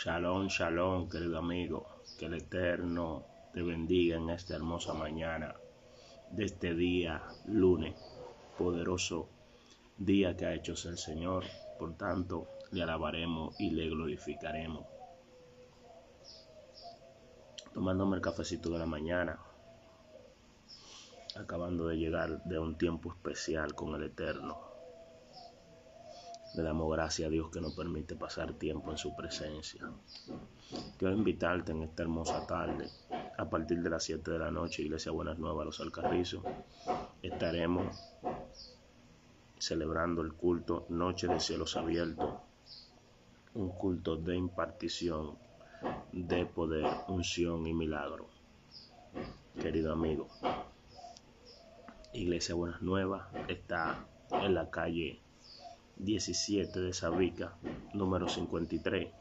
Shalom, shalom, querido amigo. Que el Eterno te bendiga en esta hermosa mañana de este día, lunes, poderoso día que ha hecho el Señor. Por tanto, le alabaremos y le glorificaremos. Tomándome el cafecito de la mañana, acabando de llegar de un tiempo especial con el Eterno. Le damos gracias a Dios que nos permite pasar tiempo en su presencia. Quiero invitarte en esta hermosa tarde, a partir de las 7 de la noche, Iglesia Buenas Nuevas, Los Alcarrizos. Estaremos celebrando el culto Noche de Cielos Abiertos, un culto de impartición, de poder, unción y milagro. Querido amigo, Iglesia Buenas Nuevas está en la calle 17 de Sabica, número 53,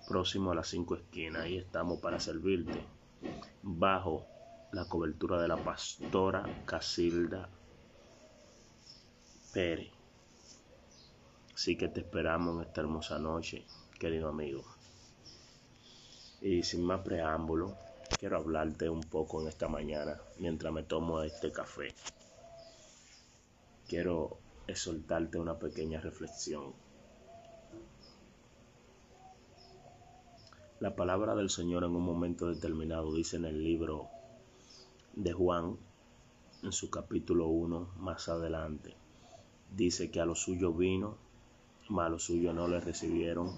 próximo a las 5 esquinas. Ahí estamos para servirte, bajo la cobertura de la pastora Casilda Pérez. Así que te esperamos en esta hermosa noche, querido amigo. Y sin más preámbulo, quiero hablarte un poco en esta mañana, mientras me tomo este café. Quiero exhortarte una pequeña reflexión. La palabra del Señor en un momento determinado dice en el libro de Juan, en su capítulo 1, más adelante, dice que a los suyos vino, mas a los suyos no le recibieron,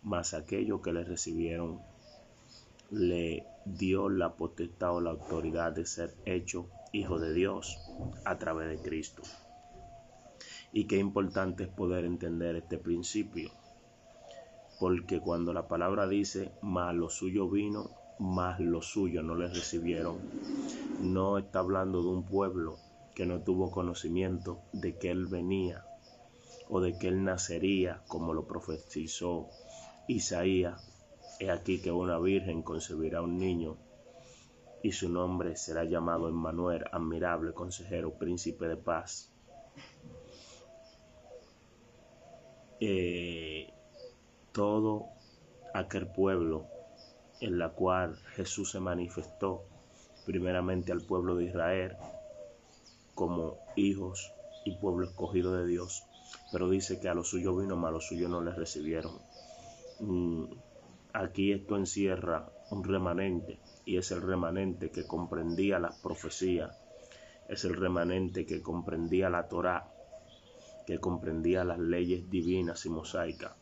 mas a aquellos que le recibieron le dio la potestad o la autoridad de ser hecho hijo de Dios a través de Cristo. Y qué importante es poder entender este principio, porque cuando la palabra dice, mas lo suyo vino, mas los suyos no le recibieron, no está hablando de un pueblo que no tuvo conocimiento de que él venía o de que él nacería, como lo profetizó Isaías. He aquí que una virgen concebirá un niño y su nombre será llamado Emmanuel, admirable consejero, príncipe de paz. Todo aquel pueblo en la cual Jesús se manifestó, primeramente al pueblo de Israel, como hijos y pueblo escogido de Dios, pero dice que a los suyos vino, mas a los suyos no les recibieron. Aquí esto encierra un remanente, y es el remanente que comprendía las profecías, es el remanente que comprendía la Torá, que comprendía las leyes divinas y mosaicas,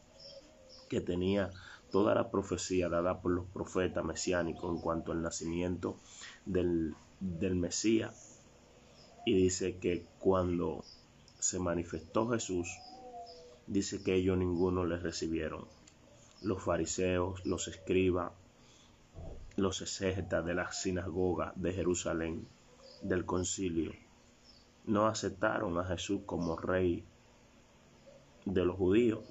que tenía toda la profecía dada por los profetas mesiánicos en cuanto al nacimiento del Mesías. Y dice que cuando se manifestó Jesús, dice que ellos ninguno le recibieron. Los fariseos, los escribas, los exégetas de la sinagoga de Jerusalén, del concilio, no aceptaron a Jesús como rey de los judíos.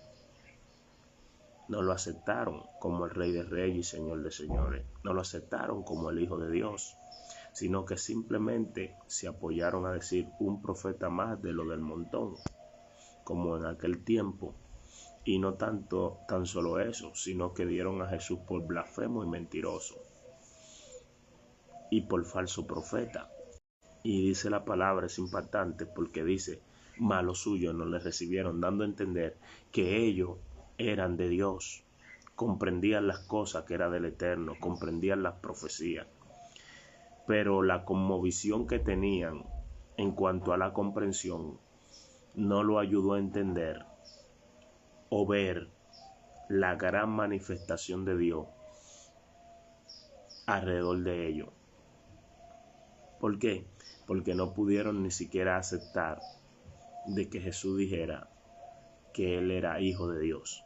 No lo aceptaron como el Rey de Reyes y Señor de Señores. No lo aceptaron como el Hijo de Dios, sino que simplemente se apoyaron a decir un profeta más de lo del montón, como en aquel tiempo. Y no tan solo eso, sino que dieron a Jesús por blasfemo y mentiroso, y por falso profeta. Y dice la palabra, es impactante, porque dice, mas los suyos no le recibieron, dando a entender que ellos eran de Dios, comprendían las cosas que era del Eterno, comprendían las profecías, pero la conmovisión que tenían en cuanto a la comprensión no lo ayudó a entender o ver la gran manifestación de Dios alrededor de ellos. ¿Por qué? Porque no pudieron ni siquiera aceptar de que Jesús dijera que Él era hijo de Dios.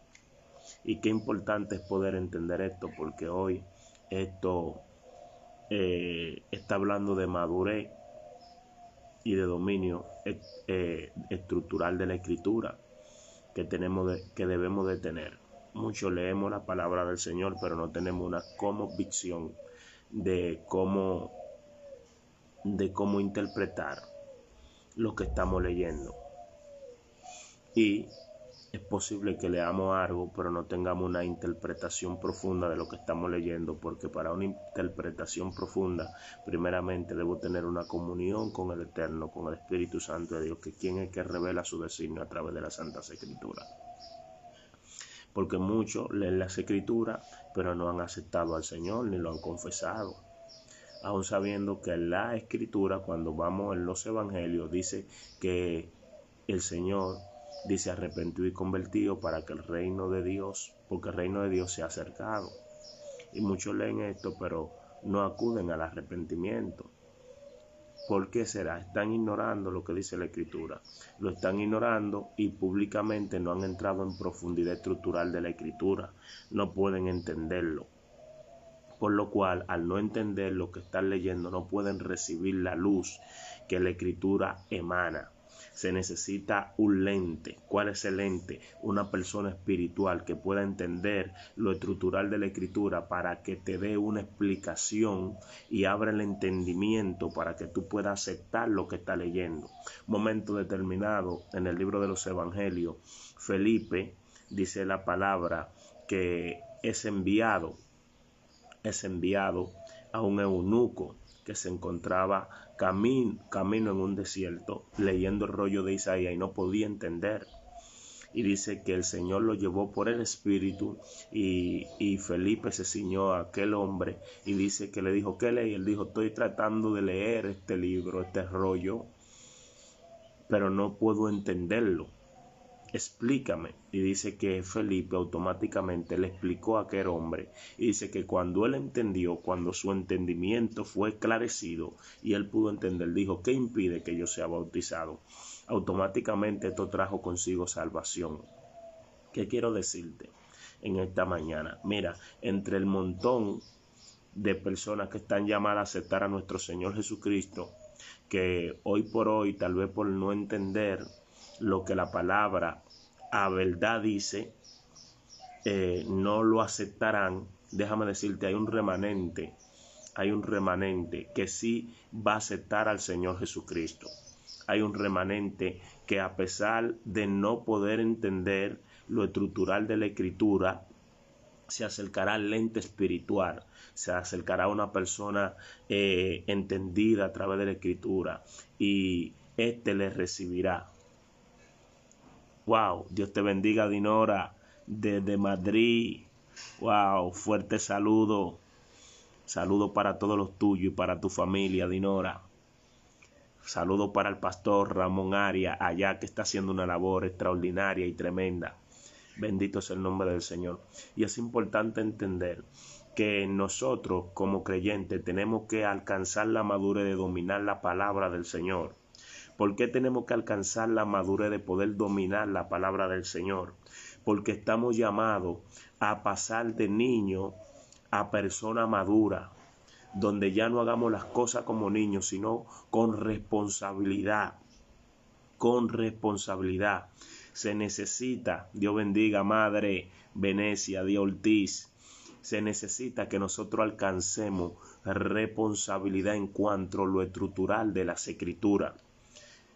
Y qué importante es poder entender esto, porque hoy esto está hablando de madurez y de dominio estructural de la Escritura que debemos de tener. Muchos leemos la palabra del Señor, pero no tenemos una convicción de cómo interpretar lo que estamos leyendo. Y es posible que leamos algo, pero no tengamos una interpretación profunda de lo que estamos leyendo, porque para una interpretación profunda, primeramente debo tener una comunión con el Eterno, con el Espíritu Santo de Dios, que quien es que revela su designio a través de las Santas Escrituras. Porque muchos leen las Escrituras, pero no han aceptado al Señor ni lo han confesado. Aún sabiendo que la Escritura, cuando vamos en los Evangelios, dice que el Señor dice arrepentido y convertido para que el reino de Dios, porque el reino de Dios se ha acercado. Y muchos leen esto, pero no acuden al arrepentimiento. ¿Por qué será? Están ignorando lo que dice la Escritura. Lo están ignorando y públicamente no han entrado en profundidad estructural de la Escritura. No pueden entenderlo. Por lo cual, al no entender lo que están leyendo, no pueden recibir la luz que la Escritura emana. Se necesita un lente. ¿Cuál es el lente? Una persona espiritual que pueda entender lo estructural de la Escritura para que te dé una explicación y abra el entendimiento para que tú puedas aceptar lo que está leyendo. Momento determinado en el libro de los Evangelios, Felipe dice la palabra que es enviado a un eunuco que se encontraba camino en un desierto leyendo el rollo de Isaías y no podía entender. Y dice que el Señor lo llevó por el Espíritu y Felipe se ciñó a aquel hombre y dice que le dijo, ¿qué lee? Y él dijo, estoy tratando de leer este libro, este rollo, pero no puedo entenderlo. Explícame. Y dice que Felipe automáticamente le explicó a aquel hombre y dice que cuando él entendió, cuando su entendimiento fue esclarecido y él pudo entender, dijo, ¿qué impide que yo sea bautizado? Automáticamente esto trajo consigo salvación. ¿Qué quiero decirte en esta mañana? Mira, entre el montón de personas que están llamadas a aceptar a nuestro Señor Jesucristo, que hoy por hoy, tal vez por no entender lo que la palabra a verdad dice, no lo aceptarán. Déjame decirte, hay un remanente que sí va a aceptar al Señor Jesucristo. Hay un remanente que, a pesar de no poder entender lo estructural de la Escritura, se acercará al lente espiritual, se acercará a una persona entendida a través de la Escritura y éste le recibirá. Wow, Dios te bendiga, Dinora, desde Madrid. Wow, fuerte saludo. Saludo para todos los tuyos y para tu familia, Dinora. Saludo para el pastor Ramón Arias, allá que está haciendo una labor extraordinaria y tremenda. Bendito es el nombre del Señor. Y es importante entender que nosotros como creyentes tenemos que alcanzar la madurez de dominar la palabra del Señor. ¿Por qué tenemos que alcanzar la madurez de poder dominar la palabra del Señor? Porque estamos llamados a pasar de niño a persona madura, donde ya no hagamos las cosas como niños, sino con responsabilidad. Con responsabilidad. Se necesita, Dios bendiga, Madre Venecia, Dios Ortiz, se necesita que nosotros alcancemos responsabilidad en cuanto a lo estructural de las Escrituras.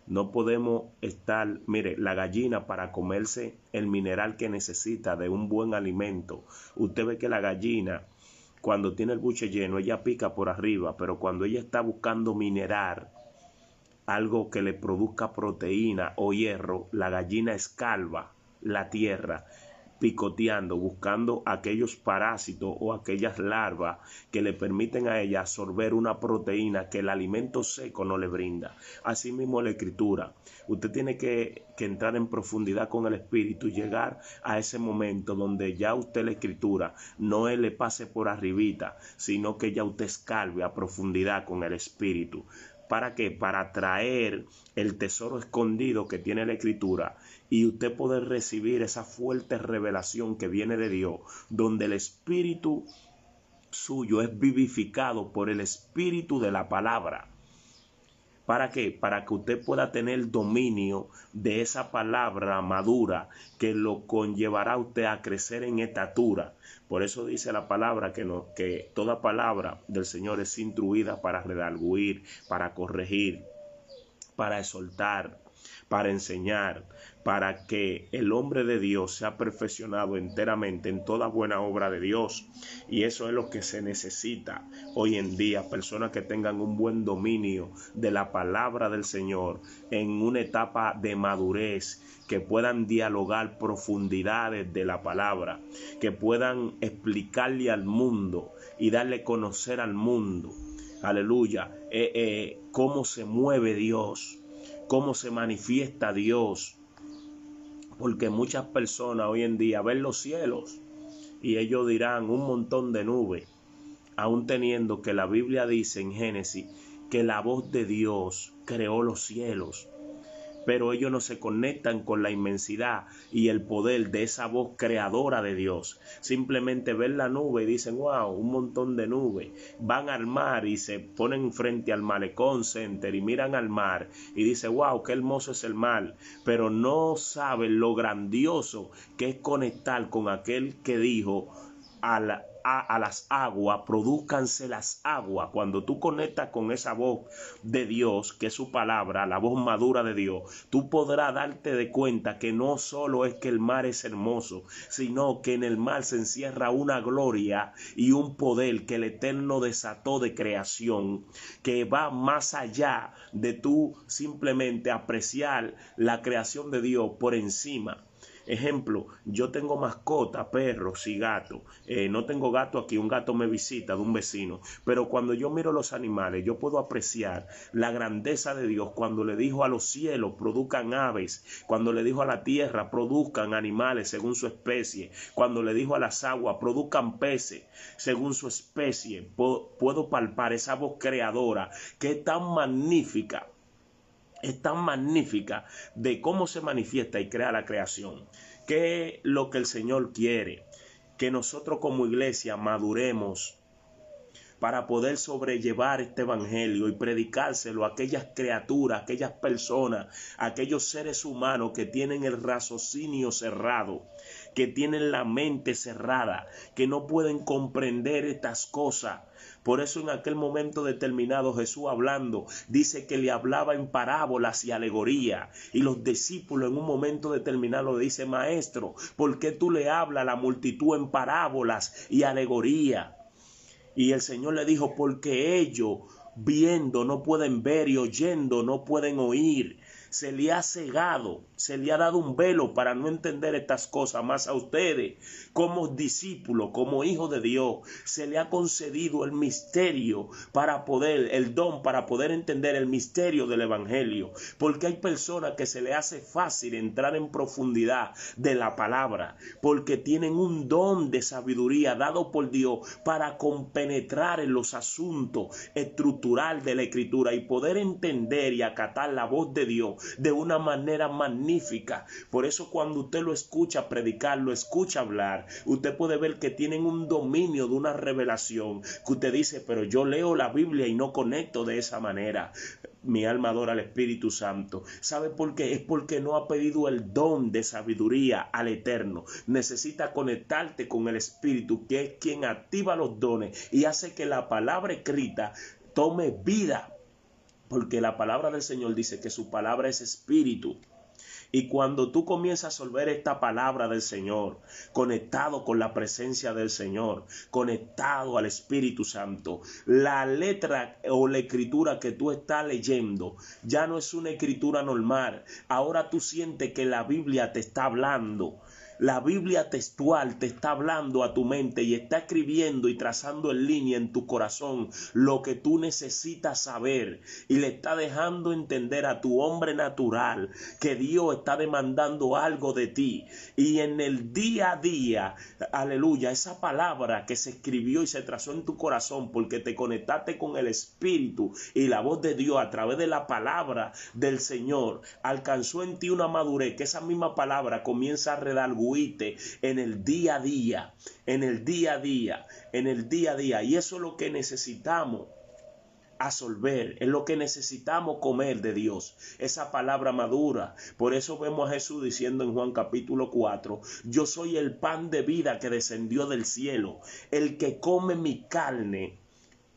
No podemos estar, mire, la gallina para comerse el mineral que necesita de un buen alimento. Usted ve que la gallina, cuando tiene el buche lleno, ella pica por arriba, pero cuando ella está buscando mineral, algo que le produzca proteína o hierro, la gallina escarba la tierra, picoteando, buscando aquellos parásitos o aquellas larvas que le permiten a ella absorber una proteína que el alimento seco no le brinda. Asimismo la Escritura. Usted tiene que entrar en profundidad con el Espíritu y llegar a ese momento donde ya usted la Escritura no le pase por arribita, sino que ya usted escarbe a profundidad con el Espíritu. ¿Para qué? Para traer el tesoro escondido que tiene la Escritura y usted poder recibir esa fuerte revelación que viene de Dios, donde el espíritu suyo es vivificado por el espíritu de la palabra. ¿Para qué? Para que usted pueda tener dominio de esa palabra madura que lo conllevará a usted a crecer en estatura. Por eso dice la palabra que toda palabra del Señor es instruida para redarguir, para corregir, para exhortar, para enseñar, para que el hombre de Dios sea perfeccionado enteramente en toda buena obra de Dios. Y eso es lo que se necesita hoy en día, personas que tengan un buen dominio de la palabra del Señor en una etapa de madurez, que puedan dialogar profundidades de la palabra, que puedan explicarle al mundo y darle a conocer al mundo, aleluya, cómo se mueve Dios, cómo se manifiesta Dios. Porque muchas personas hoy en día ven los cielos y ellos dirán un montón de nubes, aún teniendo que la Biblia dice en Génesis que la voz de Dios creó los cielos. Pero ellos no se conectan con la inmensidad y el poder de esa voz creadora de Dios. Simplemente ven la nube y dicen, wow, un montón de nubes. Van al mar y se ponen frente al Malecón Center y miran al mar y dicen, wow, qué hermoso es el mar. Pero no saben lo grandioso que es conectar con aquel que dijo a las aguas, produzcanse las aguas. Cuando tú conectas con esa voz de Dios, que es su palabra, la voz madura de Dios, tú podrás darte de cuenta que no solo es que el mar es hermoso, sino que en el mar se encierra una gloria y un poder que el Eterno desató de creación, que va más allá de tú simplemente apreciar la creación de Dios por encima. Ejemplo, yo tengo mascota, perros y gatos. No tengo gato aquí, un gato me visita de un vecino. Pero cuando yo miro los animales, yo puedo apreciar la grandeza de Dios cuando le dijo a los cielos, produzcan aves. Cuando le dijo a la tierra, produzcan animales según su especie. Cuando le dijo a las aguas, produzcan peces según su especie. Puedo palpar esa voz creadora que es tan magnífica. Es tan magnífica de cómo se manifiesta y crea la creación. ¿Qué es lo que el Señor quiere? Que nosotros como iglesia maduremos para poder sobrellevar este evangelio y predicárselo a aquellas criaturas, aquellas personas, aquellos seres humanos que tienen el raciocinio cerrado, que tienen la mente cerrada, que no pueden comprender estas cosas. Por eso en aquel momento determinado Jesús hablando, dice que le hablaba en parábolas y alegoría. Y los discípulos en un momento determinado le dicen, maestro, ¿por qué tú le hablas a la multitud en parábolas y alegoría? Y el Señor le dijo, porque ellos viendo no pueden ver y oyendo no pueden oír. Se le ha cegado, se le ha dado un velo para no entender estas cosas. Más a ustedes, como discípulos, como hijos de Dios, se le ha concedido el misterio para poder, el don para poder entender el misterio del evangelio. Porque hay personas que se le hace fácil entrar en profundidad de la palabra, porque tienen un don de sabiduría dado por Dios para compenetrar en los asuntos estructurales de la Escritura y poder entender y acatar la voz de Dios de una manera magnífica. Por eso cuando usted lo escucha predicar, lo escucha hablar, usted puede ver que tienen un dominio de una revelación que usted dice, pero yo leo la Biblia y no conecto de esa manera. Mi alma adora al Espíritu Santo. ¿Sabe por qué? Es porque no ha pedido el don de sabiduría al Eterno. Necesita conectarte con el Espíritu, que es quien activa los dones y hace que la palabra escrita tome vida. Porque la palabra del Señor dice que su palabra es espíritu. Y cuando tú comienzas a absorber esta palabra del Señor, conectado con la presencia del Señor, conectado al Espíritu Santo, la letra o la escritura que tú estás leyendo ya no es una escritura normal. Ahora tú sientes que la Biblia te está hablando. La Biblia textual te está hablando a tu mente y está escribiendo y trazando en línea en tu corazón lo que tú necesitas saber, y le está dejando entender a tu hombre natural que Dios está demandando algo de ti. Y en el día a día, aleluya, esa palabra que se escribió y se trazó en tu corazón porque te conectaste con el Espíritu y la voz de Dios a través de la palabra del Señor, alcanzó en ti una madurez que esa misma palabra comienza a redarguir en el día a día, en el día a día, en el día a día. Y eso es lo que necesitamos absorber, es lo que necesitamos comer de Dios, esa palabra madura. Por eso vemos a Jesús diciendo en Juan capítulo 4, yo soy el pan de vida que descendió del cielo. El que come mi carne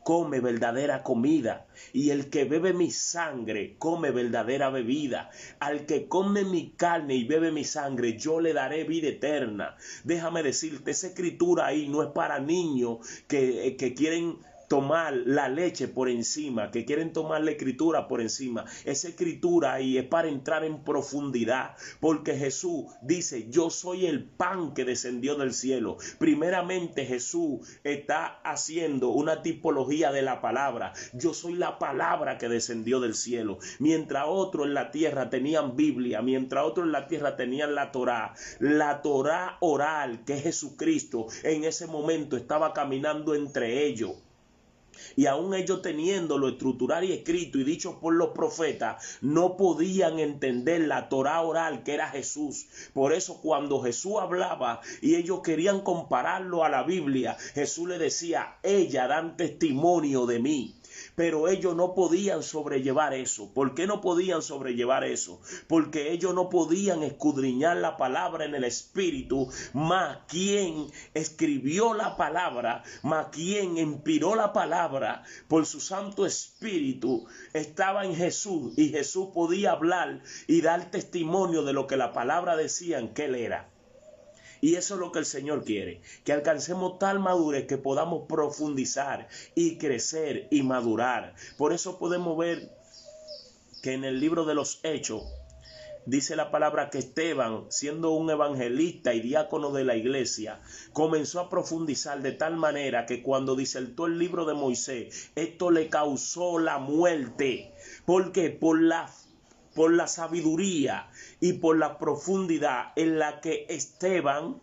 come verdadera comida, y el que bebe mi sangre come verdadera bebida. Al que come mi carne y bebe mi sangre, yo le daré vida eterna. Déjame decirte, esa escritura ahí no es para niños que quieren tomar la leche por encima, que quieren tomar la escritura por encima. Esa escritura ahí es para entrar en profundidad, porque Jesús dice: yo soy el pan que descendió del cielo. Primeramente Jesús está haciendo una tipología de la palabra. Yo soy la palabra que descendió del cielo. Mientras otros en la tierra tenían Biblia, mientras otros en la tierra tenían la Torá oral, que es Jesucristo, en ese momento estaba caminando entre ellos. Y aún ellos teniéndolo estructural y escrito y dicho por los profetas, no podían entender la Torá oral que era Jesús. Por eso cuando Jesús hablaba y ellos querían compararlo a la Biblia, Jesús le decía: ella dan testimonio de mí. Pero ellos no podían sobrellevar eso. ¿Por qué no podían sobrellevar eso? Porque ellos no podían escudriñar la palabra en el espíritu, más quien escribió la palabra, más quien inspiró la palabra por su Santo Espíritu, estaba en Jesús, y Jesús podía hablar y dar testimonio de lo que la palabra decía que él era. Y eso es lo que el Señor quiere, que alcancemos tal madurez que podamos profundizar y crecer y madurar. Por eso podemos ver que en el libro de los Hechos dice la palabra que Esteban, siendo un evangelista y diácono de la iglesia, comenzó a profundizar de tal manera que cuando disertó el libro de Moisés, esto le causó la muerte. ¿Por qué? Por la sabiduría y por la profundidad en la que Esteban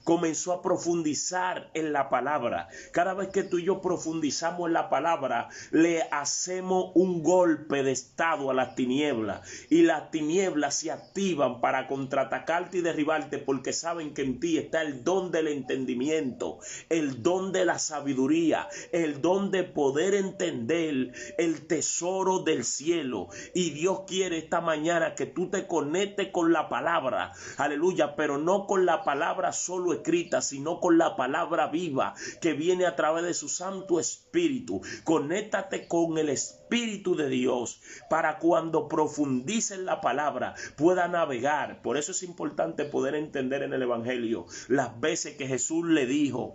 comenzó a profundizar en la palabra. Cada vez que tú y yo profundizamos en la palabra, le hacemos un golpe de estado a las tinieblas, y las tinieblas se activan para contraatacarte y derribarte, porque saben que en ti está el don del entendimiento, el don de la sabiduría, el don de poder entender el tesoro del cielo. Y Dios quiere esta mañana que tú te conectes con la palabra, aleluya, pero no con la palabra solo escrita, sino con la palabra viva que viene a través de su Santo Espíritu. Conéctate con el Espíritu de Dios para cuando profundice en la palabra pueda navegar. Por eso es importante poder entender en el Evangelio las veces que Jesús le dijo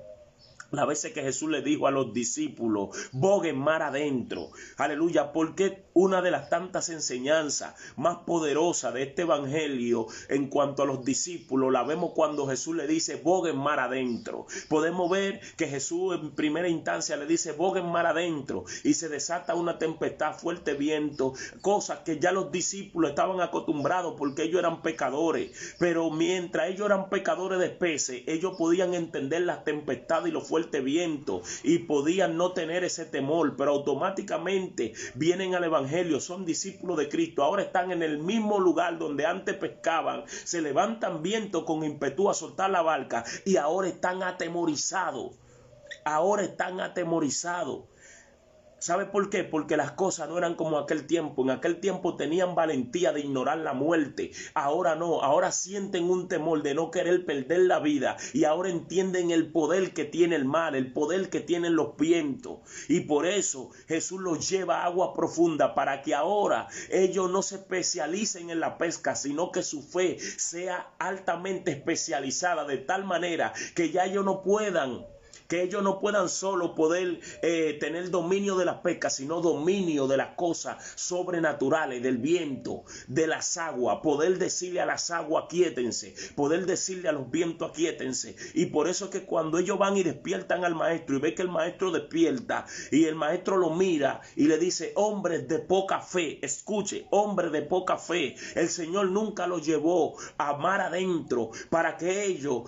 a los discípulos: boguen mar adentro. Aleluya, porque una de las tantas enseñanzas más poderosas de este evangelio en cuanto a los discípulos la vemos cuando Jesús le dice: boguen mar adentro. Podemos ver que Jesús en primera instancia le dice: boguen mar adentro, y se desata una tempestad, fuerte viento, cosas que ya los discípulos estaban acostumbrados porque ellos eran pecadores. Pero mientras ellos eran pecadores de peces, ellos podían entender las tempestades y los fuertes viento y podían no tener ese temor, pero automáticamente vienen al evangelio, son discípulos de Cristo, ahora están en el mismo lugar donde antes pescaban, se levantan viento con ímpetu a soltar la barca y ahora están atemorizados. ¿Sabe por qué? Porque las cosas no eran como aquel tiempo. En aquel tiempo tenían valentía de ignorar la muerte. Ahora no, ahora sienten un temor de no querer perder la vida. Y ahora entienden el poder que tiene el mar, el poder que tienen los vientos. Y por eso Jesús los lleva a agua profunda, para que ahora ellos no se especialicen en la pesca, sino que su fe sea altamente especializada, de tal manera que ya ellos no puedan solo poder tener dominio de la pesca, sino dominio de las cosas sobrenaturales, del viento, de las aguas, poder decirle a las aguas: aquíétense, poder decirle a los vientos: aquíétense. Y por eso es que cuando ellos van y despiertan al maestro y ve que el maestro despierta y el maestro lo mira y le dice: hombres de poca fe, escuche, hombres de poca fe, el Señor nunca los llevó a mar adentro para que ellos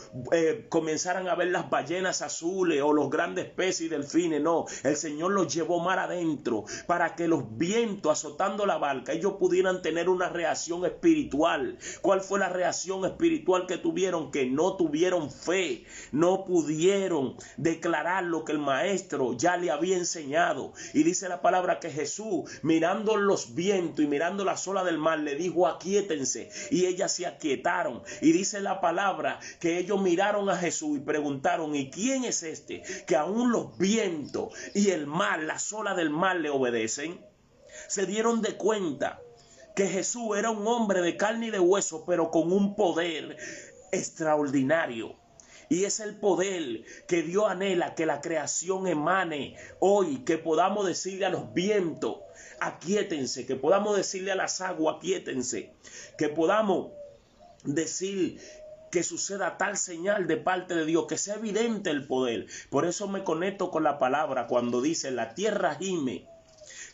comenzaran a ver las ballenas azules o los grandes peces y delfines. No, el Señor los llevó mar adentro para que los vientos azotando la barca, ellos pudieran tener una reacción espiritual. ¿Cuál fue la reacción espiritual que tuvieron? Que no tuvieron fe, no pudieron declarar lo que el maestro ya le había enseñado. Y dice la palabra que Jesús, mirando los vientos y mirando las olas del mar, le dijo: aquíétense, y ellas se aquietaron. Y dice la palabra que ellos miraron a Jesús y preguntaron: ¿y quién es este, que aún los vientos y el mar, las olas del mar le obedecen. Se dieron de cuenta que Jesús era un hombre de carne y de hueso, pero con un poder extraordinario. Y es el poder que Dios anhela que la creación emane hoy, que podamos decirle a los vientos, aquíétense, que podamos decirle a las aguas, aquíétense, que podamos decir que suceda tal señal de parte de Dios, que sea evidente el poder. Por eso me conecto con la palabra cuando dice: la tierra gime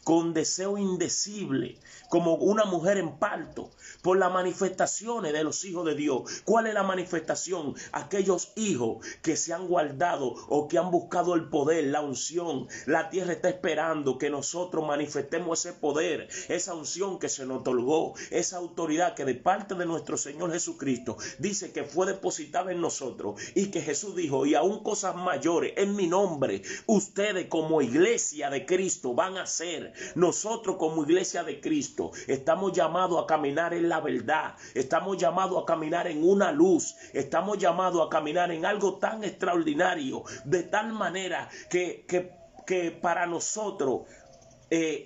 con deseo indecible, como una mujer en parto, por las manifestaciones de los hijos de Dios. ¿Cuál es la manifestación? Aquellos hijos que se han guardado o que han buscado el poder, la unción. La tierra está esperando que nosotros manifestemos ese poder, esa unción que se nos otorgó, esa autoridad que de parte de nuestro Señor Jesucristo dice que fue depositada en nosotros, y que Jesús dijo: y aún cosas mayores en mi nombre ustedes como iglesia de Cristo van a hacer. Nosotros como iglesia de Cristo estamos llamados a caminar en la verdad, estamos llamados a caminar en una luz, estamos llamados a caminar en algo tan extraordinario, de tal manera que para nosotros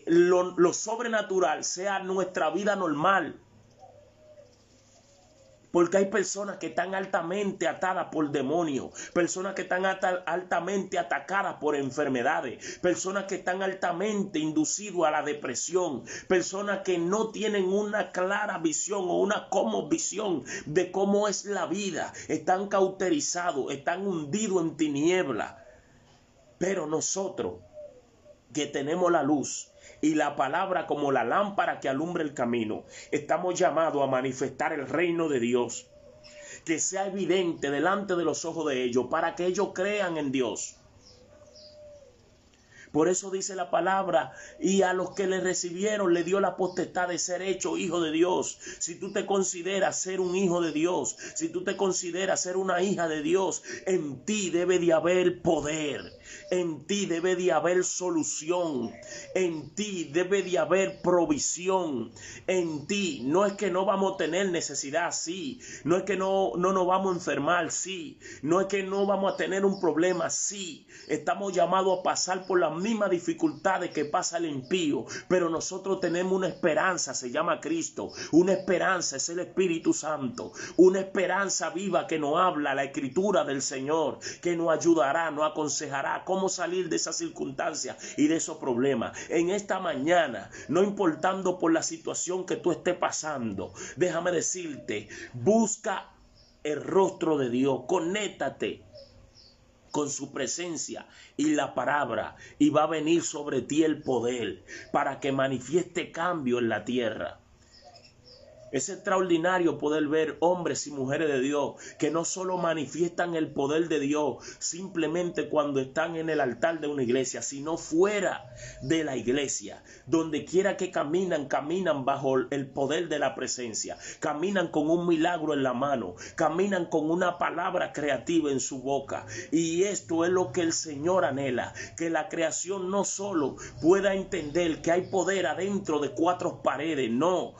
lo sobrenatural sea nuestra vida normal. Porque hay personas que están altamente atadas por demonios, personas que están altamente atacadas por enfermedades, personas que están altamente inducidas a la depresión, personas que no tienen una clara visión o una visión de cómo es la vida, están cauterizados, están hundidos en tinieblas. Pero nosotros que tenemos la luz y la palabra como la lámpara que alumbra el camino, estamos llamados a manifestar el reino de Dios, que sea evidente delante de los ojos de ellos, para que ellos crean en Dios. Por eso dice la palabra: y a los que le recibieron le dio la potestad de ser hecho hijo de Dios. Si tú te consideras ser un hijo de Dios, si tú te consideras ser una hija de Dios, en ti debe de haber poder, en ti debe de haber solución, en ti debe de haber provisión, en ti. No es que no vamos a tener necesidad, sí, no es que no nos vamos a enfermar, sí, no es que no vamos a tener un problema, sí. Estamos llamados a pasar por las mismas dificultades que pasa el impío, pero nosotros tenemos una esperanza, se llama Cristo. Una esperanza es el Espíritu Santo, una esperanza viva que nos habla la Escritura del Señor, que nos ayudará, nos aconsejará cómo salir de esas circunstancias y de esos problemas. En esta mañana, no importando por la situación que tú estés pasando, déjame decirte: busca el rostro de Dios, conéctate con su presencia y la palabra, y va a venir sobre ti el poder para que manifieste cambio en la tierra. Es extraordinario poder ver hombres y mujeres de Dios que no solo manifiestan el poder de Dios simplemente cuando están en el altar de una iglesia, sino fuera de la iglesia. Donde quiera que caminan bajo el poder de la presencia. Caminan con un milagro en la mano. Caminan con una palabra creativa en su boca. Y esto es lo que el Señor anhela. Que la creación no solo pueda entender que hay poder adentro de cuatro paredes. No.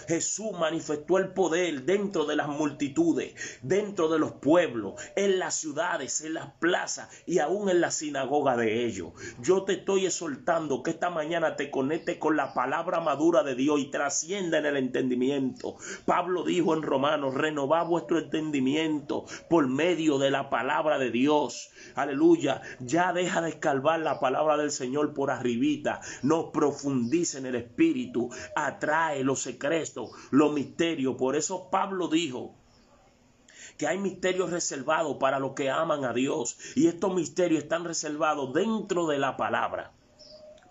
Jesús manifestó el poder dentro de las multitudes, dentro de los pueblos, en las ciudades, en las plazas y aún en la sinagoga de ellos. Yo te estoy exhortando que esta mañana te conectes con la palabra madura de Dios y trascienda en el entendimiento. Pablo dijo en Romanos: renovad vuestro entendimiento por medio de la palabra de Dios. Aleluya. Ya deja de escarbar la palabra del Señor por arribita. No profundice en el Espíritu. Atrae los secretos, los misterios. Por eso Pablo dijo que hay misterios reservados para los que aman a Dios, y estos misterios están reservados dentro de la palabra,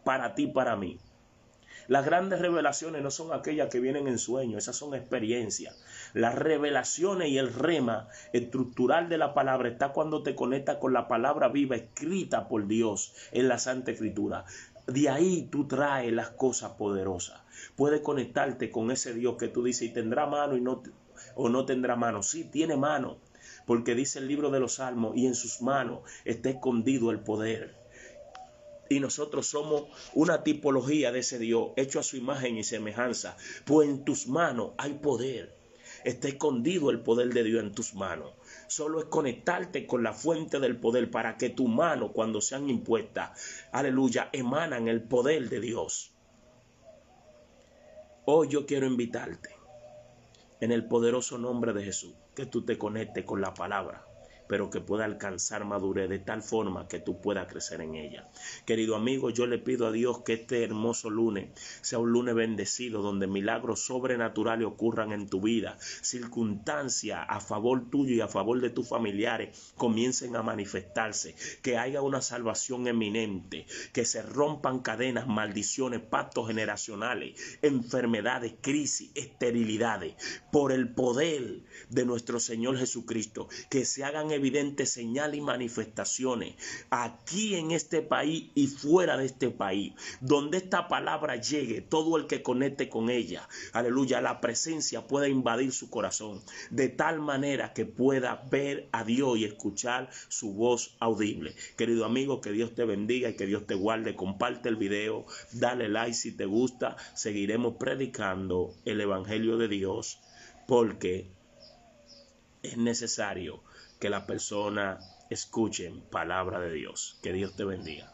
para ti, para mí. Las grandes revelaciones no son aquellas que vienen en sueños, esas son experiencias. Las revelaciones y el rema estructural de la palabra está cuando te conectas con la palabra viva escrita por Dios en la Santa Escritura. De ahí tú traes las cosas poderosas. Puedes conectarte con ese Dios que tú dices: y tendrá mano o no tendrá mano. Sí, tiene mano, porque dice el libro de los Salmos: y en sus manos está escondido el poder. Y nosotros somos una tipología de ese Dios, hecho a su imagen y semejanza. Pues en tus manos hay poder. Está escondido el poder de Dios en tus manos. Solo es conectarte con la fuente del poder para que tus manos, cuando sean impuestas, aleluya, emanan el poder de Dios. Hoy yo quiero invitarte, en el poderoso nombre de Jesús, que tú te conectes con la palabra, pero que pueda alcanzar madurez de tal forma que tú puedas crecer en ella. Querido amigo, yo le pido a Dios que este hermoso lunes sea un lunes bendecido, donde milagros sobrenaturales ocurran en tu vida, circunstancias a favor tuyo y a favor de tus familiares comiencen a manifestarse, que haya una salvación eminente, que se rompan cadenas, maldiciones, pactos generacionales, enfermedades, crisis, esterilidades, por el poder de nuestro Señor Jesucristo, que se hagan evidentes señales y manifestaciones aquí en este país y fuera de este país, donde esta palabra llegue, todo el que conecte con ella, aleluya, la presencia pueda invadir su corazón, de tal manera que pueda ver a Dios y escuchar su voz audible. Querido amigo, que Dios te bendiga y que Dios te guarde. Comparte el video, dale like si te gusta. Seguiremos predicando el evangelio de Dios, porque es necesario que la persona escuche palabra de Dios. Que Dios te bendiga.